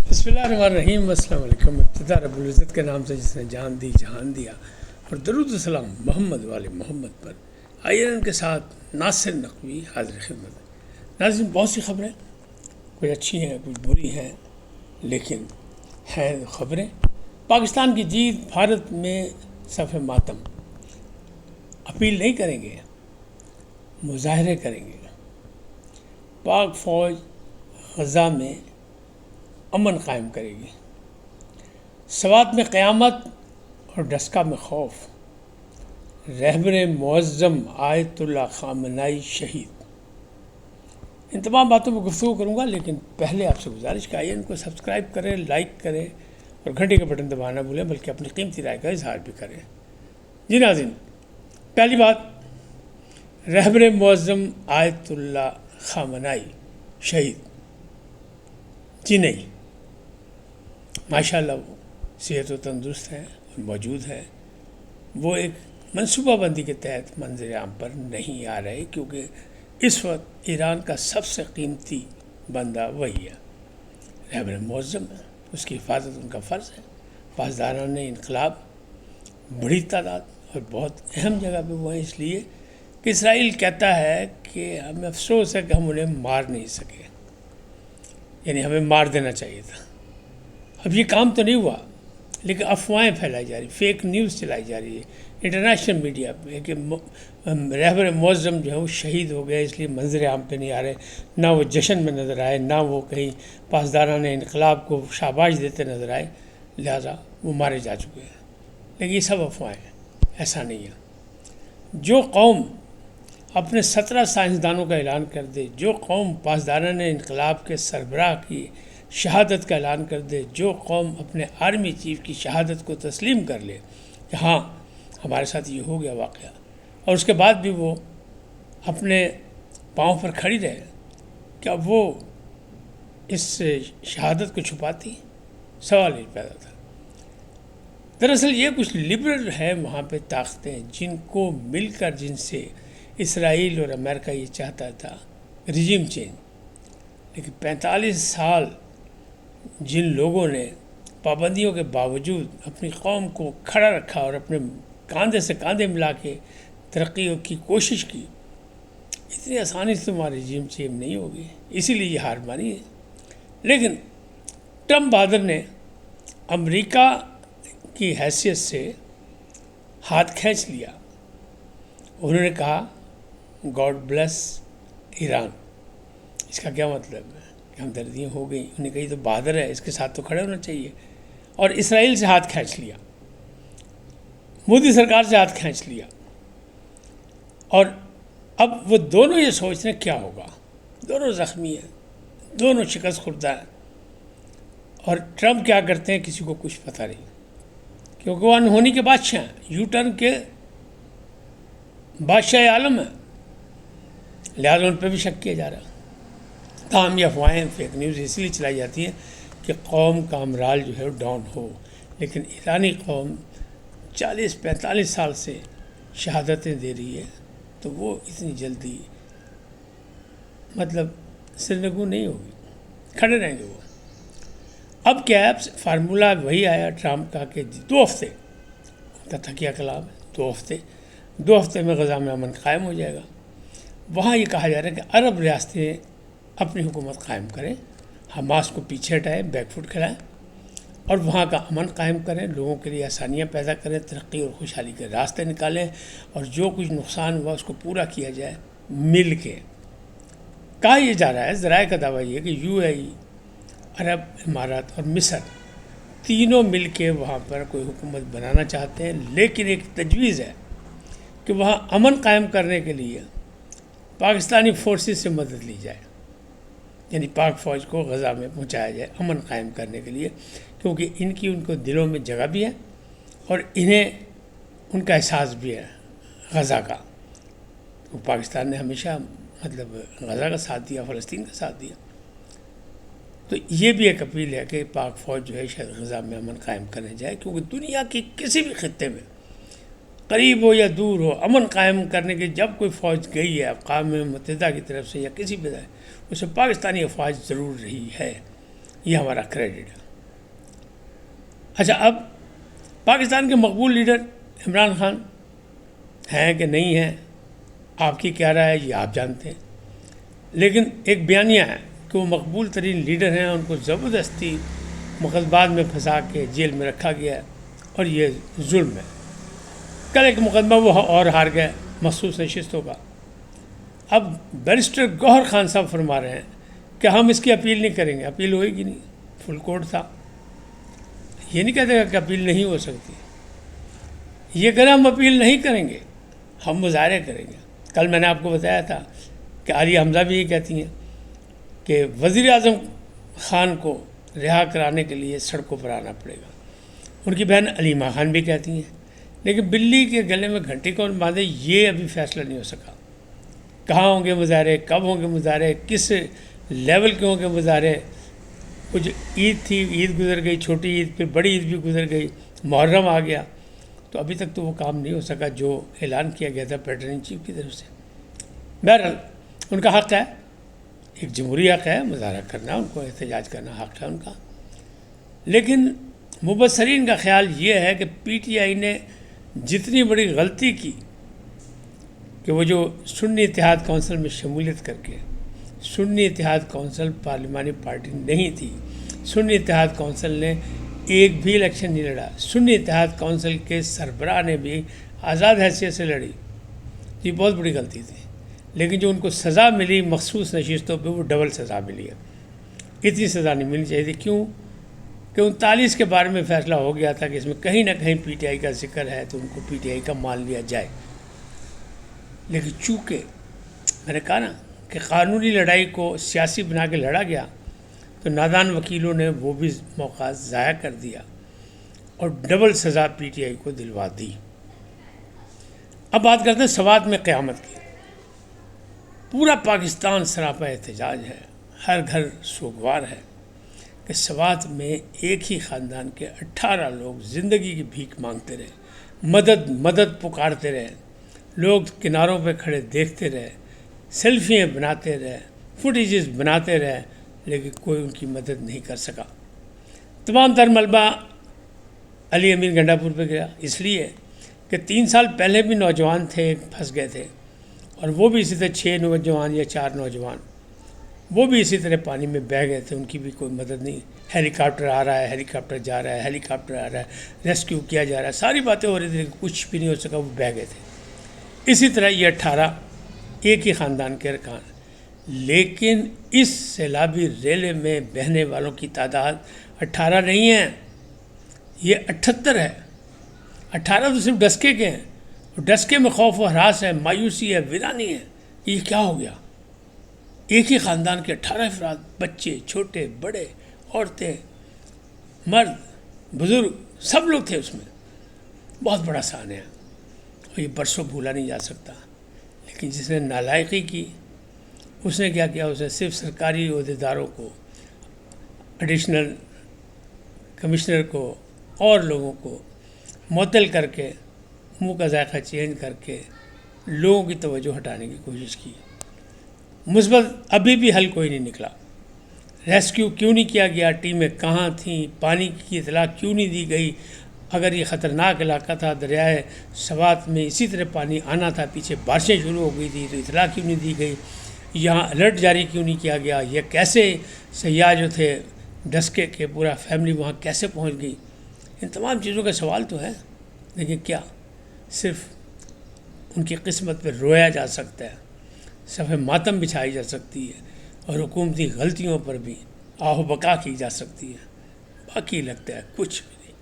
بسم اللہ الرحمن الرحیم، السلام علیکم۔ ابتدا رب العزت کے نام سے جس نے جان دی جہان دیا، اور درود و سلام محمد والے محمد پر۔ آئیے ان کے ساتھ ناصر نقوی حاضر خدمت ہے۔ ناظرین، بہت سی خبریں، کچھ اچھی ہیں کچھ بری ہیں، لیکن ہیں خبریں۔ پاکستان کی جیت، بھارت میں صف ماتم، اپیل نہیں کریں گے، مظاہرے کریں گے۔ پاک فوج غزہ میں امن قائم کرے گی۔ سوات میں قیامت اور ڈسکا میں خوف۔ رہبر معظم آیت اللہ خامنائی شہید۔ ان تمام باتوں پر گفتگو کروں گا، لیکن پہلے آپ سے گزارش کہ آئیے ان کو سبسکرائب کریں، لائک کریں اور گھنٹی کا بٹن دبانا بھولیں، بلکہ اپنی قیمتی رائے کا اظہار بھی کریں۔ جی ناظرین، پہلی بات، رہبر معظم آیت اللہ خامنائی شہید۔ جی نہیں، ماشاءاللہ وہ صحت و تندرست ہیں اور موجود ہیں۔ وہ ایک منصوبہ بندی کے تحت منظر عام پر نہیں آ رہے، کیونکہ اس وقت ایران کا سب سے قیمتی بندہ وہی ہے، رہبر معظم ہے۔ اس کی حفاظت ان کا فرض ہے۔ پاسداران انقلاب بڑی تعداد اور بہت اہم جگہ پہ وہ ہیں، اس لیے کہ اسرائیل کہتا ہے کہ ہمیں افسوس ہے کہ ہم انہیں مار نہیں سکے، یعنی ہمیں مار دینا چاہیے تھا۔ اب یہ کام تو نہیں ہوا، لیکن افواہیں پھیلائی جا رہی، فیک نیوز چلائی جا رہی ہے انٹرنیشنل میڈیا پہ کہ رہبر معظم جو ہے وہ شہید ہو گئے، اس لیے منظر عام پہ نہیں آ رہے، نہ وہ جشن میں نظر آئے، نہ وہ کہیں پاسداران انقلاب کو شاباش دیتے نظر آئے، لہٰذا وہ مارے جا چکے ہیں۔ لیکن یہ سب افواہیں ہیں، ایسا نہیں ہے۔ جو قوم اپنے 17 سائنسدانوں کا اعلان کر دے، جو قوم پاسداران انقلاب کے سربراہ کی شہادت کا اعلان کر دے، جو قوم اپنے آرمی چیف کی شہادت کو تسلیم کر لے کہ ہاں ہمارے ساتھ یہ ہو گیا واقعہ، اور اس کے بعد بھی وہ اپنے پاؤں پر کھڑی رہے، کیا وہ اس شہادت کو چھپاتی؟ سوال ہی پیدا تھا۔ دراصل یہ کچھ لبرل ہے وہاں پہ طاقتیں، جن کو مل کر جن سے اسرائیل اور امریکہ یہ چاہتا تھا رجیم چینج، لیکن 45 سال جن لوگوں نے پابندیوں کے باوجود اپنی قوم کو کھڑا رکھا اور اپنے کاندھے سے کاندھے ملا کے ترقی کی کوشش کی، اتنی آسانی سے تمہارا رجیم چینج نہیں ہوگی، اسی لیے یہ ہار مانی ہے۔ لیکن ٹرمپ بہادر نے امریکہ کی حیثیت سے ہاتھ کھینچ لیا۔ انہوں نے کہا گاڈ بلیس ایران۔ اس کا کیا مطلب ہے؟ کہ ہمدردیاں ہو گئیں، انہوں نے کہی تو بہادر ہے، اس کے ساتھ تو کھڑے ہونا چاہیے، اور اسرائیل سے ہاتھ کھینچ لیا، مودی سرکار سے ہاتھ کھینچ لیا۔ اور اب وہ دونوں یہ سوچ رہے ہیں کیا ہوگا، دونوں زخمی ہیں، دونوں شکست خوردہ ہیں، اور ٹرمپ کیا کرتے ہیں کسی کو کچھ پتہ نہیں، کیونکہ وہ انہونی کے بادشاہ ہیں، یو ٹرن کے بادشاہ عالم ہیں، لہٰذا ان پہ بھی شک کیا جا رہا ہے۔ تاہم یہ افواہیں فیک نیوز اس لیے چلائی جاتی ہیں کہ قوم کا امرال جو ہے وہ ڈاؤن ہو، لیکن ایرانی قوم 40-45 سال سے شہادتیں دے رہی ہے، تو وہ اتنی جلدی مطلب سرنگو نہیں ہوگی، کھڑے رہیں گے وہ۔ اب کیا ہے، فارمولہ وہی آیا ٹرمپ کا کہ 2 ہفتے ان کا تھکیہ کلام ہے، 2 ہفتے میں غزہ میں امن قائم ہو جائے گا۔ وہاں یہ کہا جا رہا ہے کہ عرب ریاستیں اپنی حکومت قائم کریں، حماس کو پیچھے ہٹائیں، بیک فٹ کھلائیں، اور وہاں کا امن قائم کریں، لوگوں کے لیے آسانیاں پیدا کریں، ترقی اور خوشحالی کے راستے نکالیں، اور جو کچھ نقصان ہوا اس کو پورا کیا جائے مل کے۔ کہا یہ جا رہا ہے، ذرائع کا دعویٰ یہ کہ UAE، عرب امارات اور مصر تینوں مل کے وہاں پر کوئی حکومت بنانا چاہتے ہیں، لیکن ایک تجویز ہے کہ وہاں امن قائم کرنے کے لیے پاکستانی فورسز سے مدد لی جائے، یعنی پاک فوج کو غزہ میں پہنچایا جائے امن قائم کرنے کے لیے، کیونکہ ان کو دلوں میں جگہ بھی ہے اور انہیں ان کا احساس بھی ہے غزہ کا۔ پاکستان نے ہمیشہ مطلب غزہ کا ساتھ دیا، فلسطین کا ساتھ دیا، تو یہ بھی ایک اپیل ہے کہ پاک فوج جو ہے شاید غزہ میں امن قائم کرنے جائے، کیونکہ دنیا کی کسی بھی خطے میں قریب ہو یا دور ہو، امن قائم کرنے کی جب کوئی فوج گئی ہے اقوام متحدہ کی طرف سے یا کسی بھی اسے پاکستانی افواج ضرور رہی ہے۔ یہ ہمارا کریڈٹ ہے۔ اچھا، اب پاکستان کے مقبول لیڈر عمران خان ہیں کہ نہیں ہیں، آپ کی کیا رائے ہے یہ آپ جانتے ہیں، لیکن ایک بیانیہ ہے کہ وہ مقبول ترین لیڈر ہیں، ان کو زبردستی مقدمات میں پھنسا کے جیل میں رکھا گیا ہے اور یہ ظلم ہے۔ کل ایک مقدمہ وہ اور ہار گئے مخصوص نشستوں کا۔ اب بیرسٹر گوہر خان صاحب فرما رہے ہیں کہ ہم اس کی اپیل نہیں کریں گے، اپیل ہوئے گی نہیں، فل کورٹ تھا۔ یہ نہیں کہتے گا کہ اپیل نہیں ہو سکتی، یہ کہنا ہم اپیل نہیں کریں گے، ہم مظاہرے کریں گے۔ کل میں نے آپ کو بتایا تھا کہ عالیہ حمزہ بھی یہ کہتی ہیں کہ وزیر اعظم خان کو رہا کرانے کے لیے سڑکوں پر آنا پڑے گا۔ ان کی بہن علیمہ خان بھی کہتی ہیں، لیکن بلی کے گلے میں گھنٹی کون باندھے یہ ابھی فیصلہ نہیں ہو سکا۔ کہاں ہوں گے مظاہرے، کب ہوں گے مظاہرے، کس لیول کے ہوں گے مظاہرے۔ کچھ عید تھی، عید گزر گئی، چھوٹی عید، پھر بڑی عید بھی گزر گئی، محرم آ گیا، تو ابھی تک تو وہ کام نہیں ہو سکا جو اعلان کیا گیا تھا پیٹرن ان چیف کی طرف سے۔ بہرحال ان کا حق ہے، ایک جمہوری حق ہے مظاہرہ کرنا، ان کو احتجاج کرنا حق ہے ان کا، لیکن مبصرین کا خیال یہ ہے کہ پی ٹی آئی نے جتنی بڑی غلطی کی کہ وہ جو سنی اتحاد کونسل میں شمولیت کر کے، سنی اتحاد کونسل پارلیمانی پارٹی نہیں تھی، سنی اتحاد کونسل نے ایک بھی الیکشن نہیں لڑا، سنی اتحاد کونسل کے سربراہ نے بھی آزاد حیثیت سے لڑی، یہ بہت بڑی غلطی تھی۔ لیکن جو ان کو سزا ملی مخصوص نشستوں پہ وہ ڈبل سزا ملی ہے، اتنی سزا نہیں ملنی چاہیے تھی۔ کیوں کہ 39 کے بارے میں فیصلہ ہو گیا تھا کہ اس میں کہیں نہ کہیں پی ٹی آئی کا ذکر ہے تو ان کو پی ٹی آئی کا مان لیا جائے، لیکن چونکہ میں نے کہا نا کہ قانونی لڑائی کو سیاسی بنا کے لڑا گیا تو نادان وکیلوں نے وہ بھی موقع ضائع کر دیا اور ڈبل سزا پی ٹی آئی کو دلوا دی۔ اب بات کرتے ہیں سوات میں قیامت کی۔ پورا پاکستان سراپا احتجاج ہے، ہر گھر سوگوار ہے کہ سوات میں ایک ہی خاندان کے 18 لوگ زندگی کی بھیک مانگتے رہے، مدد مدد پکارتے رہے، لوگ کناروں پہ کھڑے دیکھتے رہے، سیلفیاں بناتے رہے، فوٹیجز بناتے رہے، لیکن کوئی ان کی مدد نہیں کر سکا۔ تمام تر ملبہ علی امین گنڈا پور پہ گیا، اس لیے کہ 3 سال پہلے بھی نوجوان تھے پھنس گئے تھے، اور وہ بھی اسی طرح 6 نوجوان یا 4 نوجوان وہ بھی اسی طرح پانی میں بہہ گئے تھے، ان کی بھی کوئی مدد نہیں۔ ہیلی کاپٹر آ رہا ہے، ہیلی کاپٹر جا رہا ہے، ہیلی کاپٹر آ رہا ہے، ریسکیو کیا جا رہا ہے، ساری باتیں ہو رہی تھیں، کچھ بھی نہیں ہو سکا، وہ بہہ گئے تھے۔ اسی طرح یہ 18 ایک ہی خاندان کے ارکان، لیکن اس سیلابی ریلے میں بہنے والوں کی تعداد 18 نہیں ہے، یہ 78 ہے۔ 18 تو صرف ڈسکے کے ہیں، اور ڈسکے میں خوف و ہراس ہے، مایوسی ہے، ویرانی ہے۔ یہ کیا ہو گیا؟ ایک ہی خاندان کے 18 افراد، بچے، چھوٹے بڑے، عورتیں، مرد، بزرگ، سب لوگ تھے اس میں۔ بہت بڑا سانحہ ہے اور یہ برسوں بھولا نہیں جا سکتا۔ لیکن جس نے نالائقی کی، اس نے کیا کیا؟ اس نے صرف سرکاری عہدیداروں کو، ایڈیشنل کمشنر کو اور لوگوں کو معطل کر کے، منہ کا ذائقہ چینج کر کے لوگوں کی توجہ ہٹانے کی کوشش کی۔ مثبت ابھی بھی حل کوئی نہیں نکلا۔ ریسکیو کیوں نہیں کیا گیا؟ ٹیمیں کہاں تھیں؟ پانی کی اطلاع کیوں نہیں دی گئی؟ اگر یہ خطرناک علاقہ تھا، دریائے سوات میں اسی طرح پانی آنا تھا، پیچھے بارشیں شروع ہو گئی تھی، تو اطلاع کیوں نہیں دی گئی؟ یہاں الرٹ جاری کیوں نہیں کیا گیا؟ یہ کیسے سیاح جو تھے ڈسکے کے، پورا فیملی وہاں کیسے پہنچ گئی؟ ان تمام چیزوں کا سوال تو ہے، لیکن کیا صرف ان کی قسمت پہ رویا جا سکتا ہے، صفحہ ماتم بچھائی جا سکتی ہے، اور حکومتی غلطیوں پر بھی آہ و بکا کی جا سکتی ہے؟ باقی لگتا ہے کچھ بھی نہیں۔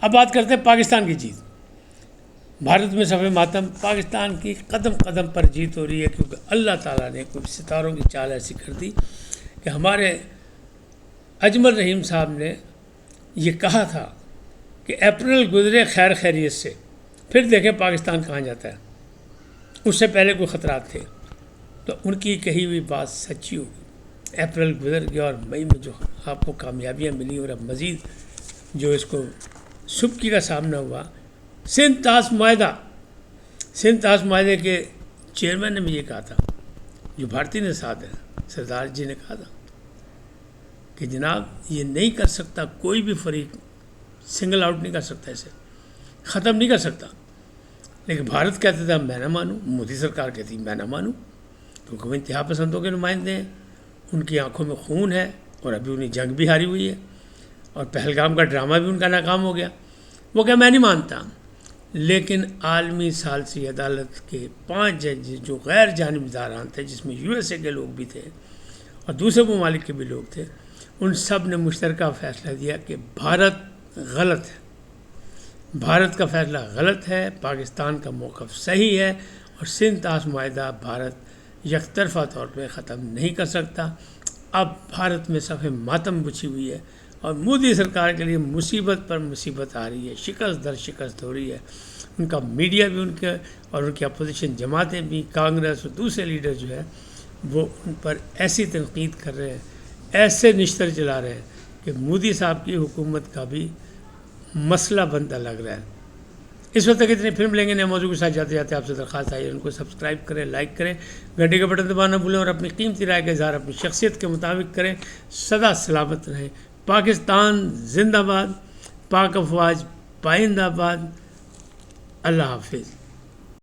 اب بات کرتے ہیں پاکستان کی جیت۔ بھارت میں صفحہ ماتم، پاکستان کی قدم قدم پر جیت ہو رہی ہے، کیونکہ اللہ تعالیٰ نے کوئی ستاروں کی چال ایسی کر دی کہ ہمارے اجمل رحیم صاحب نے یہ کہا تھا کہ اپریل گزرے خیر خیریت سے، پھر دیکھیں پاکستان کہاں جاتا ہے۔ اس سے پہلے کوئی خطرات تھے، تو ان کی کہی ہوئی بات سچی ہوگی۔ اپریل گزر گیا اور مئی میں جو آپ کو کامیابیاں ملی، اور اب مزید جو اس کو سبکی کا سامنا ہوا۔ سندھ طاس معاہدے کے چیئرمین نے بھی یہ کہا تھا، جو بھارتی نژاد ہیں، سردار جی نے کہا تھا کہ جناب یہ نہیں کر سکتا، کوئی بھی فریق سنگل آؤٹ نہیں کر سکتا، اسے ختم نہیں کر سکتا. لیکن بھارت کہتے تھا میں نہ مانوں، مودی سرکار کہتی میں نہ مانوں، کیونکہ وہ انتہا پسندوں کے نمائندے ہیں، ان کی آنکھوں میں خون ہے، اور ابھی انہیں جنگ بھی ہاری ہوئی ہے، اور پہلگام کا ڈرامہ بھی ان کا ناکام ہو گیا. وہ کہ میں نہیں مانتا. لیکن عالمی ثالثی عدالت کے 5 جج جو غیر جانبداران تھے، جس میں USA کے لوگ بھی تھے اور دوسرے ممالک کے بھی لوگ تھے، ان سب نے مشترکہ فیصلہ دیا کہ بھارت غلط ہے، بھارت کا فیصلہ غلط ہے، پاکستان کا موقف صحیح ہے، اور سندھ طاس معاہدہ بھارت یک طرفہ طور پہ ختم نہیں کر سکتا. اب بھارت میں صفحہ ماتم بچھی ہوئی ہے، اور مودی سرکار کے لیے مصیبت پر مصیبت آ رہی ہے، شکست در شکست ہو رہی ہے. ان کا میڈیا بھی ان کے اور ان کی اپوزیشن جماعتیں بھی، کانگریس اور دوسرے لیڈر جو ہے وہ ان پر ایسی تنقید کر رہے ہیں، ایسے نشتر چلا رہے ہیں کہ مودی صاحب کی حکومت کا بھی مسئلہ بنتا لگ رہا ہے. اس وقت تک اتنے، پھر ملیں گے نئے موضوع کے ساتھ. جاتے جاتے آپ سے درخواست آئی ہے ان کو سبسکرائب کریں، لائک کریں، گھنٹی کا بٹن دبانا نہ بھولیں، اور اپنی قیمتی رائے کا اظہار اپنی شخصیت کے مطابق کریں. سدا سلامت رہیں. پاکستان زندہ باد، پاک افواج پائندہ باد. اللہ حافظ.